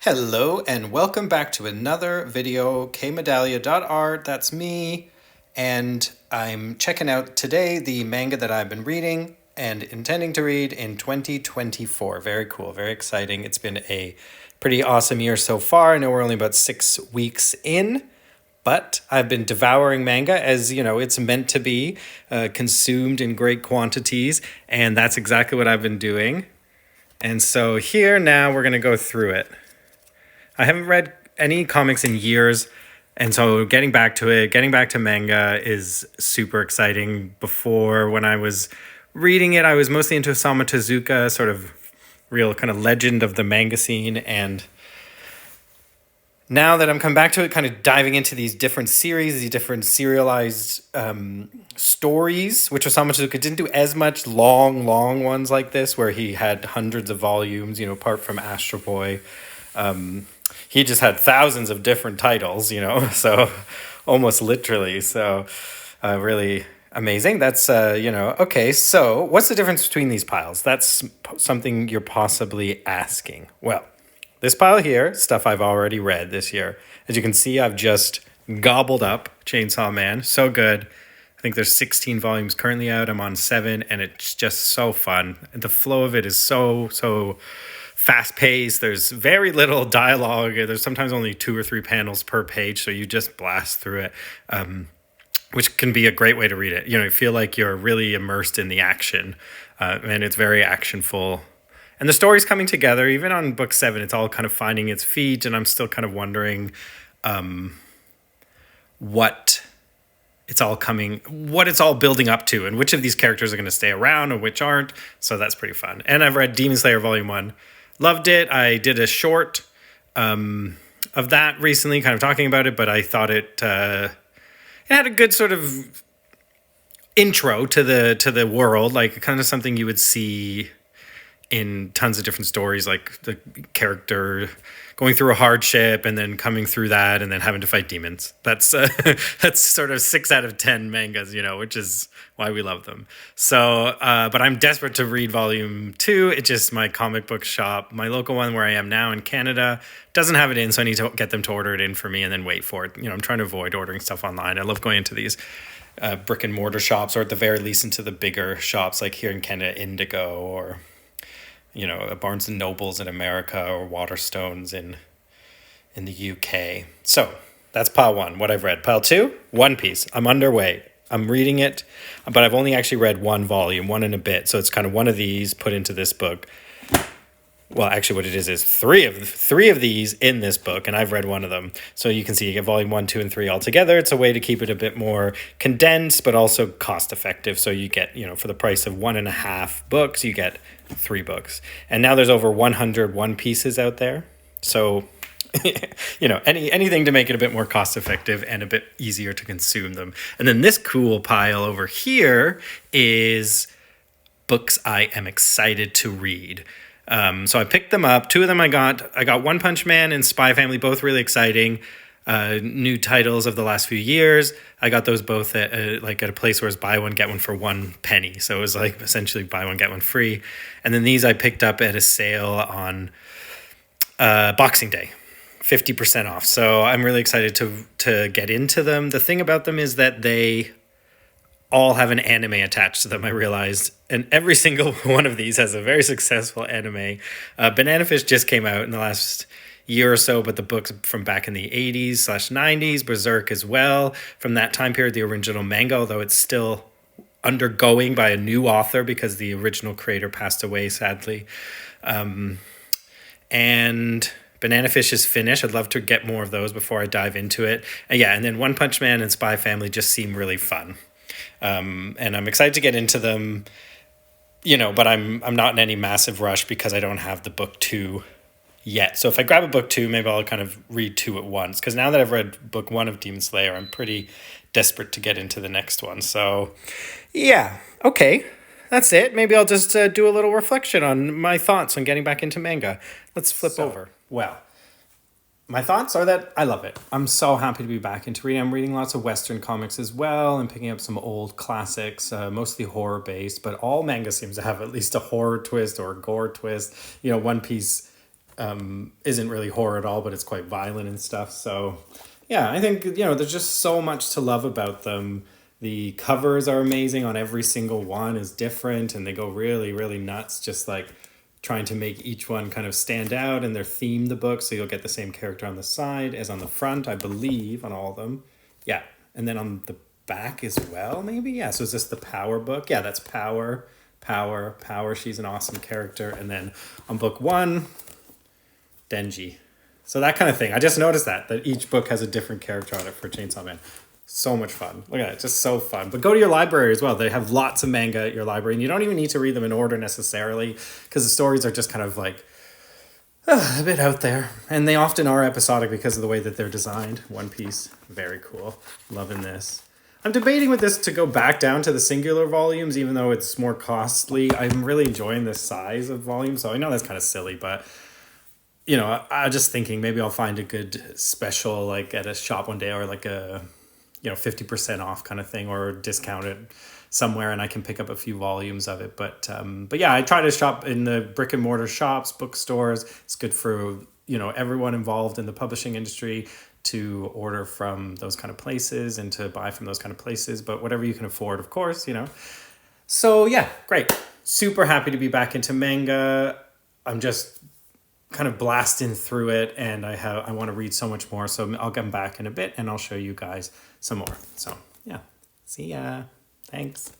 Hello and welcome back to another video, kmedallia.art, that's me, and I'm checking out today the manga that I've been reading and intending to read in 2024. Very cool, very exciting. It's been a pretty awesome year so far. I know we're only about 6 weeks in, but I've been devouring manga as, you know, it's meant to be, consumed in great quantities, and that's exactly what I've been doing. And so here now we're going to go through it. I haven't read any comics in years, and so getting back to it, getting back to manga is super exciting. Before, when I was reading it, I was mostly into Osamu Tezuka, sort of real kind of legend of the manga scene, and now that I'm coming back to it, kind of diving into these different series, these different serialized stories, which Osamu Tezuka didn't do as much long ones like this, where he had hundreds of volumes, you know, apart from Astro Boy. He just had thousands of different titles, you know, so almost literally. So really amazing. That's, okay. So what's the difference between these piles? That's something you're possibly asking. Well, this pile here, stuff I've already read this year. As you can see, I've just gobbled up Chainsaw Man. So good. I think there's 16 volumes currently out. I'm on 7, and it's just so fun. The flow of it is so fast-paced. There's very little dialogue. There's sometimes only 2 or 3 panels per page, so you just blast through it, which can be a great way to read it. You know, you feel like you're really immersed in the action, and it's very actionful. And the story's coming together. Even on book 7, it's all kind of finding its feet, and I'm still kind of wondering what it's all building up to, and which of these characters are going to stay around and which aren't. So that's pretty fun. And I've read Demon Slayer Volume 1. Loved it. I did a short of that recently, kind of talking about it, but I thought it had a good sort of intro to the world, like kind of something you would see in tons of different stories, like the character going through a hardship and then coming through that and then having to fight demons. That's that's sort of 6 out of 10 mangas, you know, which is why we love them. So, but I'm desperate to read volume 2. It's just my comic book shop, my local one where I am now in Canada, doesn't have it in, so I need to get them to order it in for me and then wait for it. You know, I'm trying to avoid ordering stuff online. I love going into these brick and mortar shops, or at the very least into the bigger shops, like here in Canada, Indigo, or you know, Barnes and Nobles in America, or Waterstones in the UK. So that's pile 1, what I've read. Pile 2, One Piece. I'm underway. I'm reading it, but I've only actually read 1 volume, 1 and a bit. So it's kind of one of these put into this book. Well, actually what it is three of these in this book, and I've read 1 of them. So you can see you get volume 1, 2, and 3 all together. It's a way to keep it a bit more condensed, but also cost effective. So you get, you know, for the price of 1.5 books, you get 3 books. And now there's over 100 One Pieces out there. So, you know, anything to make it a bit more cost effective and a bit easier to consume them. And then this cool pile over here is books I am excited to read. So I picked them up. 2 of them I got One Punch Man and Spy Family, both really exciting. New titles of the last few years. I got those both at a place where it's buy one, get one for 1 penny. So it was like essentially buy one, get one free. And then these I picked up at a sale on Boxing Day, 50% off. So I'm really excited to get into them. The thing about them is that they all have an anime attached to them, I realized. And every single one of these has a very successful anime. Banana Fish just came out in the last year or so, but the book's from back in the 80s/90s. Berserk as well, from that time period, the original manga, although it's still undergoing by a new author because the original creator passed away, sadly. And Banana Fish is finished. I'd love to get more of those before I dive into it. And then One Punch Man and Spy Family just seem really fun. And I'm excited to get into them, you know, but I'm not in any massive rush because I don't have the book 2 yet. So if I grab a book 2, maybe I'll kind of read 2 at once, because now that I've read book 1 of Demon Slayer, I'm pretty desperate to get into the next one. So yeah, okay, that's it. Maybe I'll just do a little reflection on my thoughts on getting back into manga. Let's flip over. Well, my thoughts are that I love it. I'm so happy to be back into reading. I'm reading lots of Western comics as well and picking up some old classics, mostly horror-based, but all manga seems to have at least a horror twist or a gore twist. You know, One Piece isn't really horror at all, but it's quite violent and stuff. So yeah, I think, there's just so much to love about them. The covers are amazing on every single one is different, and they go really, really nuts, just like trying to make each one kind of stand out, and they're themed the book, so you'll get the same character on the side as on the front, I believe, on all of them. Yeah. And then on the back as well, maybe? Yeah. So is this the Power book? Yeah, that's Power. Power. She's an awesome character. And then on book one, Denji. So that kind of thing. I just noticed that each book has a different character on it for Chainsaw Man. So much fun. Look at it. Just so fun. But go to your library as well. They have lots of manga at your library, and you don't even need to read them in order necessarily, because the stories are just kind of like a bit out there. And they often are episodic because of the way that they're designed. One Piece. Very cool. Loving this. I'm debating with this to go back down to the singular volumes, even though it's more costly. I'm really enjoying this size of volume, so I know that's kind of silly, but I'm just thinking maybe I'll find a good special like at a shop one day, or like a 50% off kind of thing, or discounted somewhere, and I can pick up a few volumes of it. But yeah, I try to shop in the brick and mortar shops, bookstores. It's good for everyone involved in the publishing industry to order from those kind of places and to buy from those kind of places, but whatever you can afford, of course. So yeah, great. Super happy to be back into manga. I'm just kind of blasting through it, and I want to read so much more, so I'll come back in a bit and I'll show you guys some more. So yeah, see ya. Thanks.